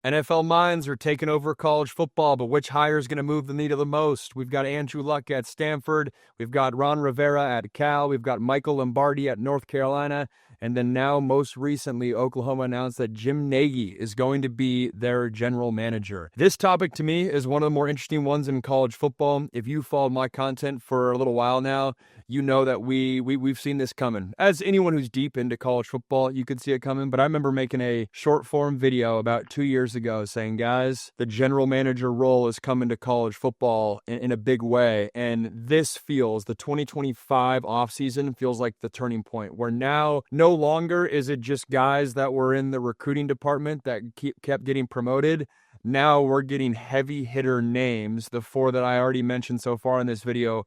NFL minds are taking over college football, but which hire is going to move the needle the most? We've got Andrew Luck at Stanford. We've got Rivera at Cal. We've got Michael Lombardi at North Carolina. And then now, most recently, Oklahoma announced that Jim Nagy is going to be their general manager. This topic, to me, is one of the more interesting ones in college football. If you followed my content for a little while now, you know that we've seen this coming. As anyone who's deep into college football, you could see it coming. But I remember making a short-form video about 2 years ago saying, guys, the general manager role is coming to college football in a big way. And this feels, the 2025 offseason feels like the turning point, where now no longer is it just guys that were in the recruiting department that kept getting promoted. Now we're getting heavy hitter names, the four that I already mentioned so far in this video,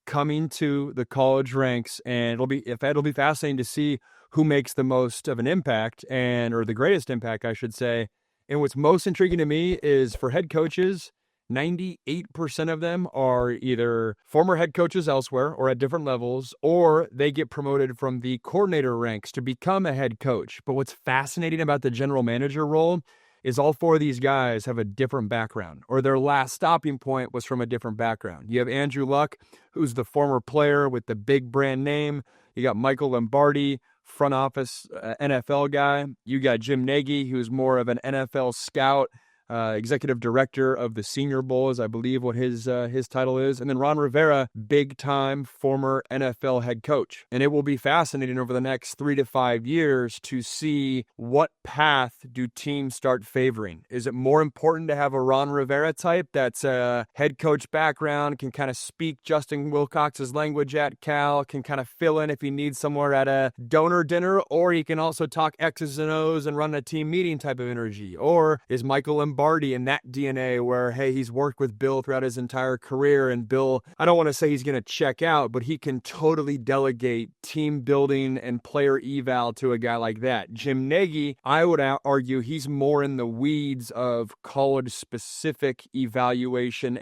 coming to the college ranks, and it'll be fascinating to see who makes the most of an impact, or the greatest impact, I should say. And what's most intriguing to me is for head coaches, 98% of them are either former head coaches elsewhere or at different levels, or they get promoted from the coordinator ranks to become a head coach. But what's fascinating about the general manager role is all four of these guys have a different background, or their last stopping point was from a different background. You have Andrew Luck, who's the former player with the big brand name. You got Michael Lombardi, front office NFL guy. You got Jim Nagy, who's more of an NFL scout, executive director of the Senior Bowl, is I believe what his title is. And then Rivera, big-time former NFL head coach. And it will be fascinating over the next 3 to 5 years to see what path do teams start favoring. Is it more important to have a Rivera type that's a head coach background, can kind of speak Justin Wilcox's language at Cal, can kind of fill in if he needs somewhere at a donor dinner, or he can also talk X's and O's and run a team meeting type of energy? Or is Michael Lombardi in that DNA where, hey, he's worked with Bill throughout his entire career, and Bill, I don't want to say he's going to check out, but he can totally delegate team building and player eval to a guy like that. Jim Nagy, I would argue he's more in the weeds of college-specific evaluation,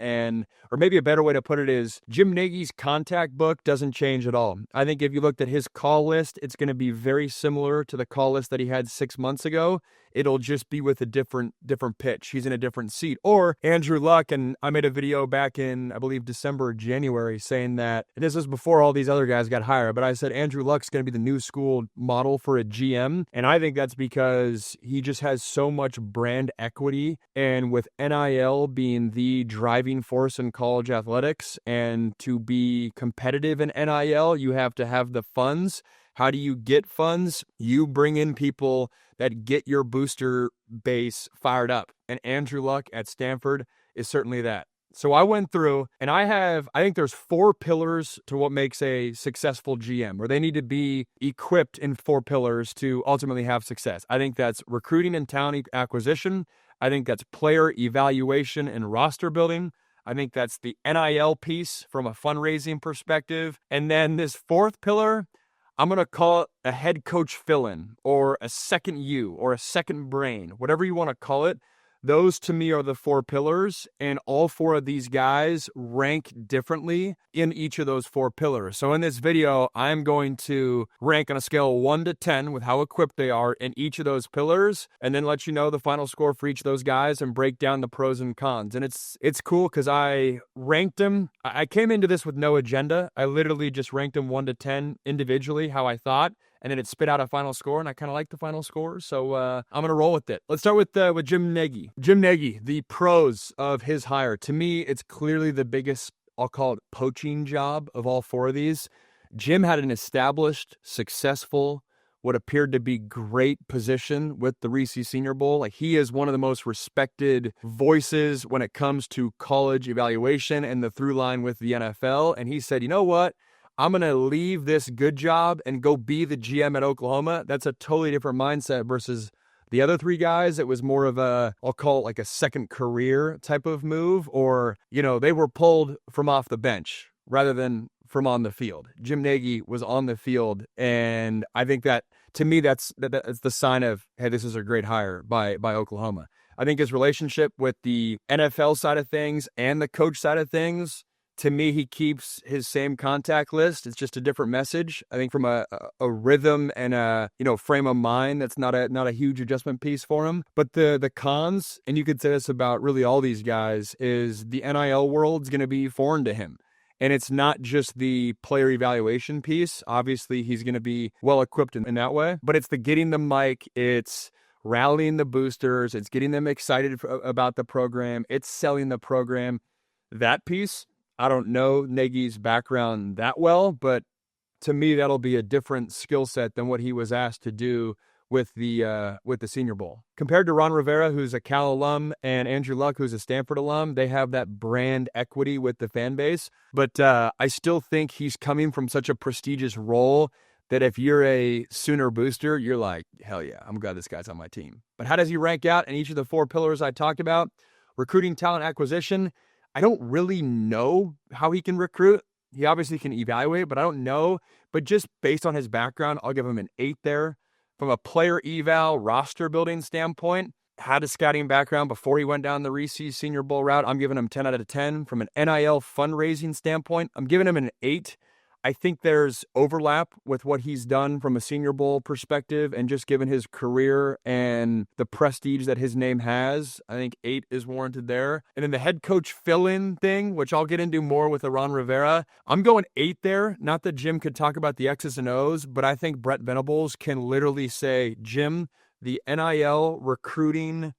or maybe a better way to put it is Jim Nagy's contact book doesn't change at all. I think if you looked at his call list, it's going to be very similar to the call list that he had 6 months ago. It'll just be with a different pitch. He's in a different seat. Or Andrew Luck, and I made a video back in, I believe, December or January saying that, and this was before all these other guys got hired, but I said Andrew Luck's going to be the new school model for a GM. And I think that's because he just has so much brand equity. And with NIL being the driving force in college athletics, and to be competitive in NIL, you have to have the funds. How do you get funds? You bring in people that get your booster base fired up. And Andrew Luck at Stanford is certainly that. So I went through, and I think there's 4 pillars to what makes a successful GM, or they need to be equipped in 4 pillars to ultimately have success. I think that's recruiting and talent acquisition. I think that's player evaluation and roster building. I think that's the NIL piece from a fundraising perspective. And then this 4th pillar, I'm going to call it a head coach fill-in, or a second you, or a second brain, whatever you want to call it. Those to me are the 4 pillars, and all 4 of these guys rank differently in each of those 4 pillars. So in this video, I'm going to rank on a scale of 1 to 10 with how equipped they are in each of those pillars, and then let you know the final score for each of those guys and break down the pros and cons. And it's cool because I ranked them. I came into this with no agenda. I literally just ranked them 1 to 10 individually, how I thought. And then it spit out a final score, and I kind of like the final score, so I'm going to roll with it. Let's start with Jim Nagy. Jim Nagy, the pros of his hire. To me, it's clearly the biggest, I'll call it, poaching job of all 4 of these. Jim had an established, successful, what appeared to be great position with the Reese Senior Bowl. Like, he is one of the most respected voices when it comes to college evaluation and the through line with the NFL, and he said, you know what? I'm going to leave this good job and go be the GM at Oklahoma. That's a totally different mindset versus the other 3 guys. It was more of a, I'll call it like a second career type of move, or, they were pulled from off the bench rather than from on the field. Jim Nagy was on the field, and I think that, to me, that's the sign of, hey, this is a great hire by Oklahoma. I think his relationship with the NFL side of things and the coach side of things To me, he keeps his same contact list. It's just a different message. I think from a rhythm and a frame of mind, that's not a huge adjustment piece for him. But the cons, and you could say this about really all these guys, is the NIL world's going to be foreign to him. And it's not just the player evaluation piece. Obviously, he's going to be well equipped in that way. But it's the getting the mic. It's rallying the boosters. It's getting them excited about the program. It's selling the program. That piece, I don't know Nagy's background that well, but to me, that'll be a different skill set than what he was asked to do with the Senior Bowl. Compared to Ron Rivera, who's a Cal alum, and Andrew Luck, who's a Stanford alum, they have that brand equity with the fan base. But I still think he's coming from such a prestigious role that if you're a Sooner booster, you're like, hell yeah, I'm glad this guy's on my team. But how does he rank out in each of the 4 pillars I talked about? Recruiting, talent acquisition. I don't really know how he can recruit. He obviously can evaluate, but I don't know. But just based on his background, I'll give him an 8 there. From a player eval roster building standpoint, had a scouting background before he went down the Reese's Senior Bowl route. I'm giving him 10 out of 10. From an NIL fundraising standpoint, I'm giving him an 8. I think there's overlap with what he's done from a Senior Bowl perspective, and just given his career and the prestige that his name has, I think 8 is warranted there. And then the head coach fill-in thing, which I'll get into more with Ron Rivera, I'm going 8 there. Not that Jim could talk about the X's and O's, but I think Brett Venables can literally say, Jim, the NIL recruiting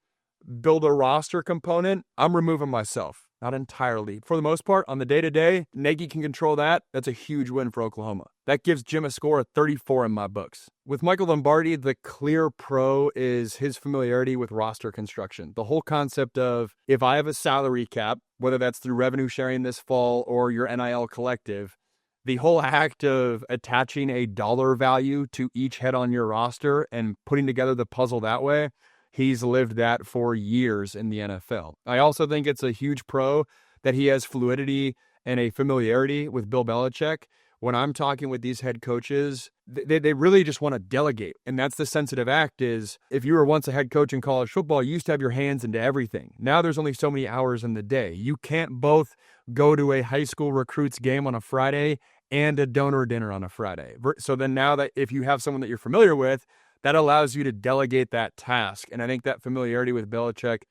build a roster component, I'm removing myself. Not entirely. For the most part, on the day-to-day, Nagy can control that. That's a huge win for Oklahoma. That gives Jim a score of 34 in my books. With Michael Lombardi, the clear pro is his familiarity with roster construction. The whole concept of, if I have a salary cap, whether that's through revenue sharing this fall or your NIL collective, the whole act of attaching a dollar value to each head on your roster and putting together the puzzle that way, he's lived that for years in the NFL. I also think it's a huge pro that he has fluidity and a familiarity with Bill Belichick. When I'm talking with these head coaches, they really just want to delegate. And that's the sensitive act is, if you were once a head coach in college football, you used to have your hands into everything. Now there's only so many hours in the day. You can't both go to a high school recruits game on a Friday and a donor dinner on a Friday. So then now that if you have someone that you're familiar with, that allows you to delegate that task. And I think that familiarity with Belichick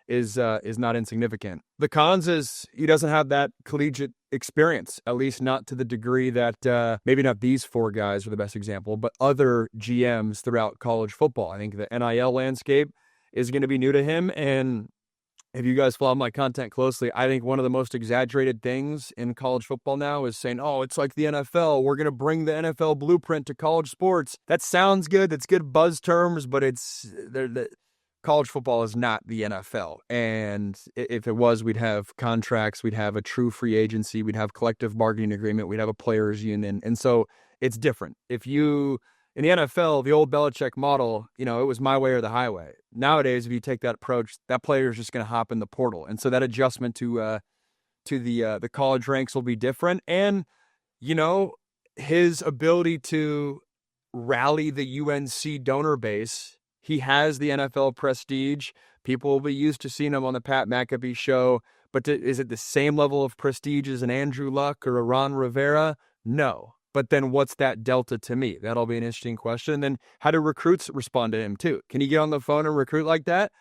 is not insignificant. The cons is he doesn't have that collegiate experience, at least not to the degree that maybe not these 4 guys are the best example, but other GMs throughout college football. I think the NIL landscape is going to be new to him. And if you guys follow my content closely, I think one of the most exaggerated things in college football now is saying, oh, it's like the NFL. We're going to bring the NFL blueprint to college sports. That sounds good. That's good buzz terms, but college football is not the NFL. And if it was, we'd have contracts. We'd have a true free agency. We'd have collective bargaining agreement. We'd have a players union. And so it's different. In the NFL, the old Belichick model, it was my way or the highway. Nowadays, if you take that approach, that player is just going to hop in the portal. And so that adjustment to the college ranks will be different. And, his ability to rally the UNC donor base, he has the NFL prestige. People will be used to seeing him on the Pat McAfee show. But is it the same level of prestige as an Andrew Luck or a Ron Rivera? No. But then what's that delta to me? That'll be an interesting question. And then how do recruits respond to him too? Can he get on the phone and recruit like that?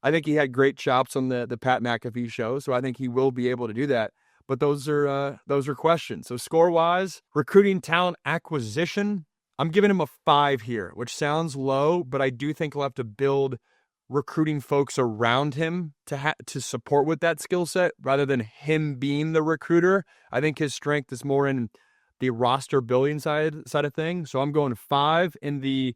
I think he had great chops on the Pat McAfee show, so I think he will be able to do that. But those are questions. So score-wise, recruiting, talent acquisition, I'm giving him a 5 here, which sounds low, but I do think he'll have to build recruiting folks around him to support with that skill set rather than him being the recruiter. I think his strength is more in the roster building side of things. So I'm going 5 in the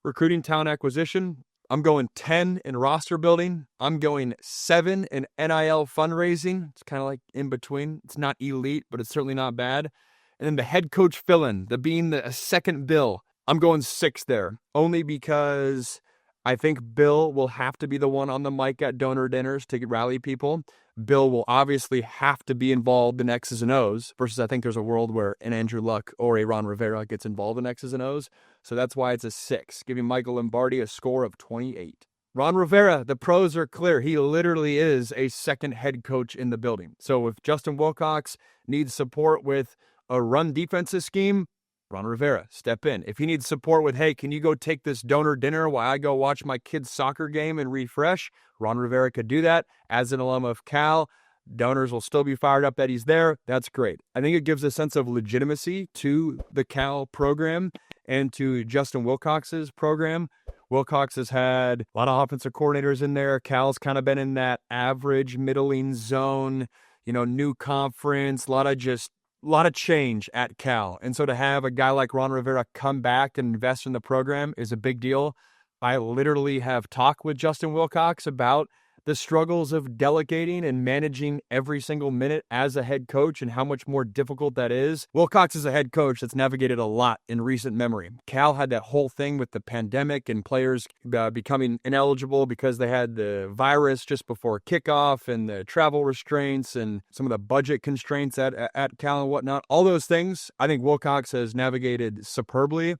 recruiting, talent acquisition. I'm going 10 in roster building. I'm going 7 in NIL fundraising. It's kind of like in between. It's not elite, but it's certainly not bad. And then the head coach fill-in, being a second Bill, I'm going 6 there. Only because I think Bill will have to be the one on the mic at donor dinners to rally people. Bill will obviously have to be involved in X's and O's versus I think there's a world where an Andrew Luck or a Ron Rivera gets involved in X's and O's. So that's why it's a 6, giving Michael Lombardi a score of 28. Ron Rivera, the pros are clear. He literally is a second head coach in the building. So if Justin Wilcox needs support with a run defensive scheme, Ron Rivera, step in. If he needs support with, hey, can you go take this donor dinner while I go watch my kid's soccer game and refresh? Ron Rivera could do that. As an alum of Cal, donors will still be fired up that he's there. That's great. I think it gives a sense of legitimacy to the Cal program and to Justin Wilcox's program. Wilcox has had a lot of offensive coordinators in there. Cal's kind of been in that average middling zone, new conference, a lot of change at Cal. And so to have a guy like Ron Rivera come back and invest in the program is a big deal. I literally have talked with Justin Wilcox about the struggles of delegating and managing every single minute as a head coach and how much more difficult that is. Wilcox is a head coach that's navigated a lot in recent memory. Cal had that whole thing with the pandemic and players becoming ineligible because they had the virus just before kickoff and the travel restraints and some of the budget constraints at Cal and whatnot. All those things, I think Wilcox has navigated superbly,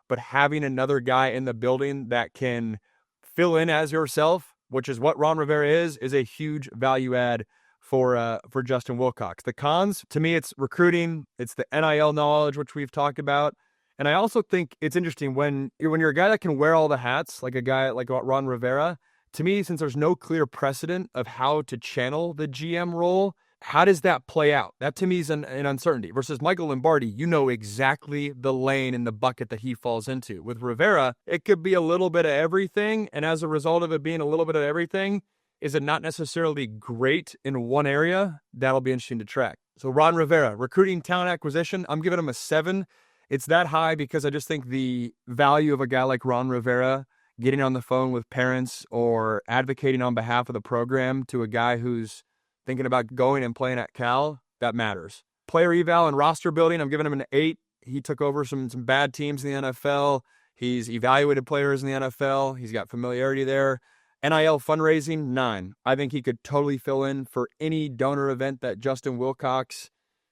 but having another guy in the building that can fill in as yourself, which is what Ron Rivera is a huge value add for Justin Wilcox. The cons, to me, it's recruiting, it's the NIL knowledge, which we've talked about. And I also think it's interesting when you're a guy that can wear all the hats, like a guy like Ron Rivera, to me, since there's no clear precedent of how to channel the GM role, how does that play out? That to me is an uncertainty. Versus Michael Lombardi, you know exactly the lane and the bucket that he falls into. With Rivera, it could be a little bit of everything. And as a result of it being a little bit of everything, is it not necessarily great in one area? That'll be interesting to track. So Ron Rivera, recruiting, talent acquisition, I'm giving him a 7. It's that high because I just think the value of a guy like Ron Rivera getting on the phone with parents or advocating on behalf of the program to a guy who's thinking about going and playing at Cal, that matters. Player eval and roster building, I'm giving him an 8. He took over some bad teams in the NFL. He's evaluated players in the NFL. He's got familiarity there. NIL fundraising, 9. I think he could totally fill in for any donor event that Justin Wilcox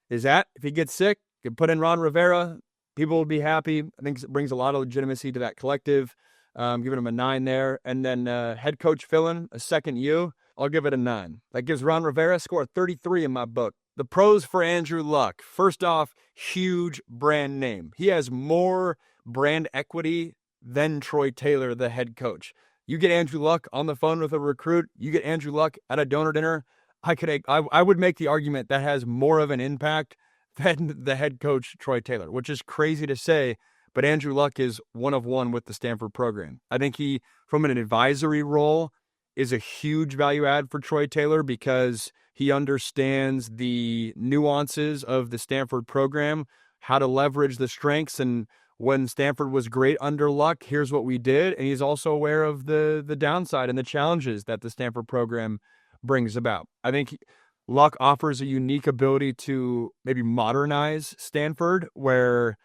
is at. If he gets sick, you can put in Ron Rivera. People will be happy. I think it brings a lot of legitimacy to that collective. Giving him a 9 there. And then head coach fill-in, a second U. I'll give it a 9. That gives Ron Rivera a score of 33 in my book. The pros for Andrew Luck. First off, huge brand name. He has more brand equity than Troy Taylor, the head coach. You get Andrew Luck on the phone with a recruit, you get Andrew Luck at a donor dinner, I would make the argument that has more of an impact than the head coach, Troy Taylor, which is crazy to say, but Andrew Luck is one of one with the Stanford program. I think he, from an advisory role, is a huge value add for Troy Taylor because he understands the nuances of the Stanford program, how to leverage the strengths. And when Stanford was great under Luck, here's what we did. And he's also aware of the downside and the challenges that the Stanford program brings about. I think Luck offers a unique ability to maybe modernize Stanford, where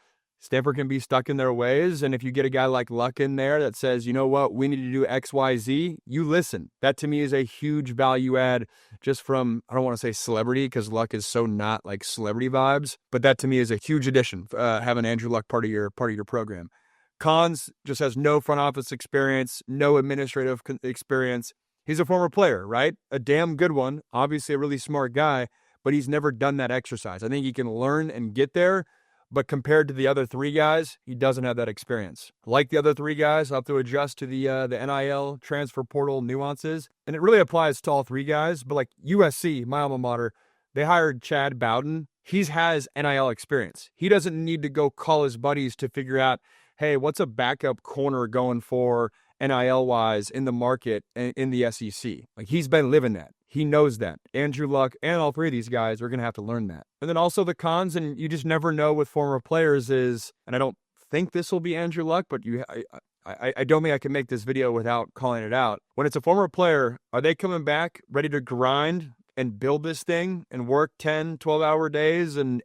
Stanford can be stuck in their ways. And if you get a guy like Luck in there that says, you know what, we need to do X, Y, Z, you listen. That to me is a huge value add just from, I don't want to say celebrity because Luck is so not like celebrity vibes, but that to me is a huge addition, having Andrew Luck part of your program. Cons, just has no front office experience, no administrative experience. He's a former player, right? A damn good one, obviously a really smart guy, but he's never done that exercise. I think he can learn and get there. But compared to the other 3 guys, he doesn't have that experience. Like the other 3 guys, I'll have to adjust to the NIL transfer portal nuances. And it really applies to all 3 guys. But like USC, my alma mater, they hired Chad Bowden. He has NIL experience. He doesn't need to go call his buddies to figure out, hey, what's a backup corner going for NIL-wise in the market in the SEC? Like, he's been living that. He knows that. Andrew Luck and all 3 of these guys are going to have to learn that. And then also the cons, and you just never know with former players is, and I don't think this will be Andrew Luck, but I don't think I can make this video without calling it out. When it's a former player, are they coming back ready to grind and build this thing and work 10, 12-hour days? And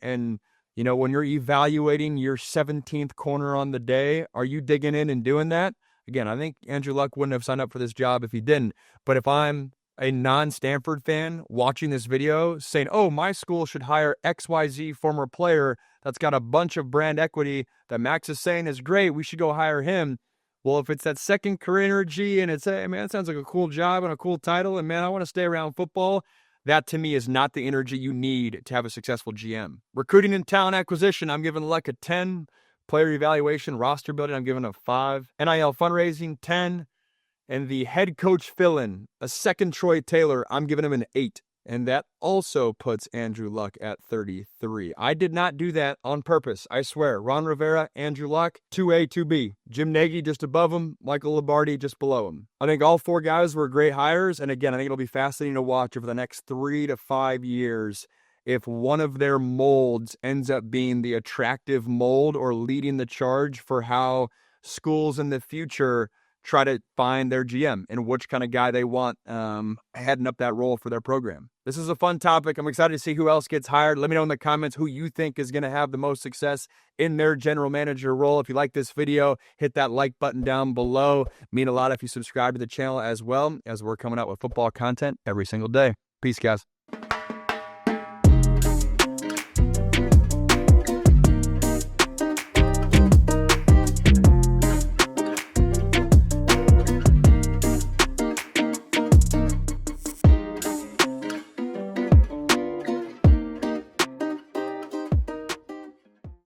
you know, when you're evaluating your 17th corner on the day, are you digging in and doing that? Again, I think Andrew Luck wouldn't have signed up for this job if he didn't. But if I'm a non-Stanford fan watching this video saying, oh, my school should hire XYZ former player that's got a bunch of brand equity that Max is saying is great, we should go hire him. Well, if it's that second career energy and it's, hey, man, that sounds like a cool job and a cool title, and man, I want to stay around football, that to me is not the energy you need to have a successful GM. Recruiting and talent acquisition, I'm giving Luck a 10. Player evaluation, roster building, I'm giving a 5. NIL fundraising, 10. And the head coach fill-in, a second Troy Taylor, I'm giving him an 8. And that also puts Andrew Luck at 33. I did not do that on purpose, I swear. Ron Rivera, Andrew Luck, 2A, 2B. Jim Nagy just above him, Michael Lombardi just below him. I think all 4 guys were great hires, and again, I think it'll be fascinating to watch over the next 3 to 5 years if one of their molds ends up being the attractive mold or leading the charge for how schools in the future try to find their GM and which kind of guy they want heading up that role for their program. This is a fun topic. I'm excited to see who else gets hired. Let me know in the comments who you think is going to have the most success in their general manager role. If you like this video, hit that like button down below. Mean a lot if you subscribe to the channel as well, as we're coming out with football content every single day. Peace, guys.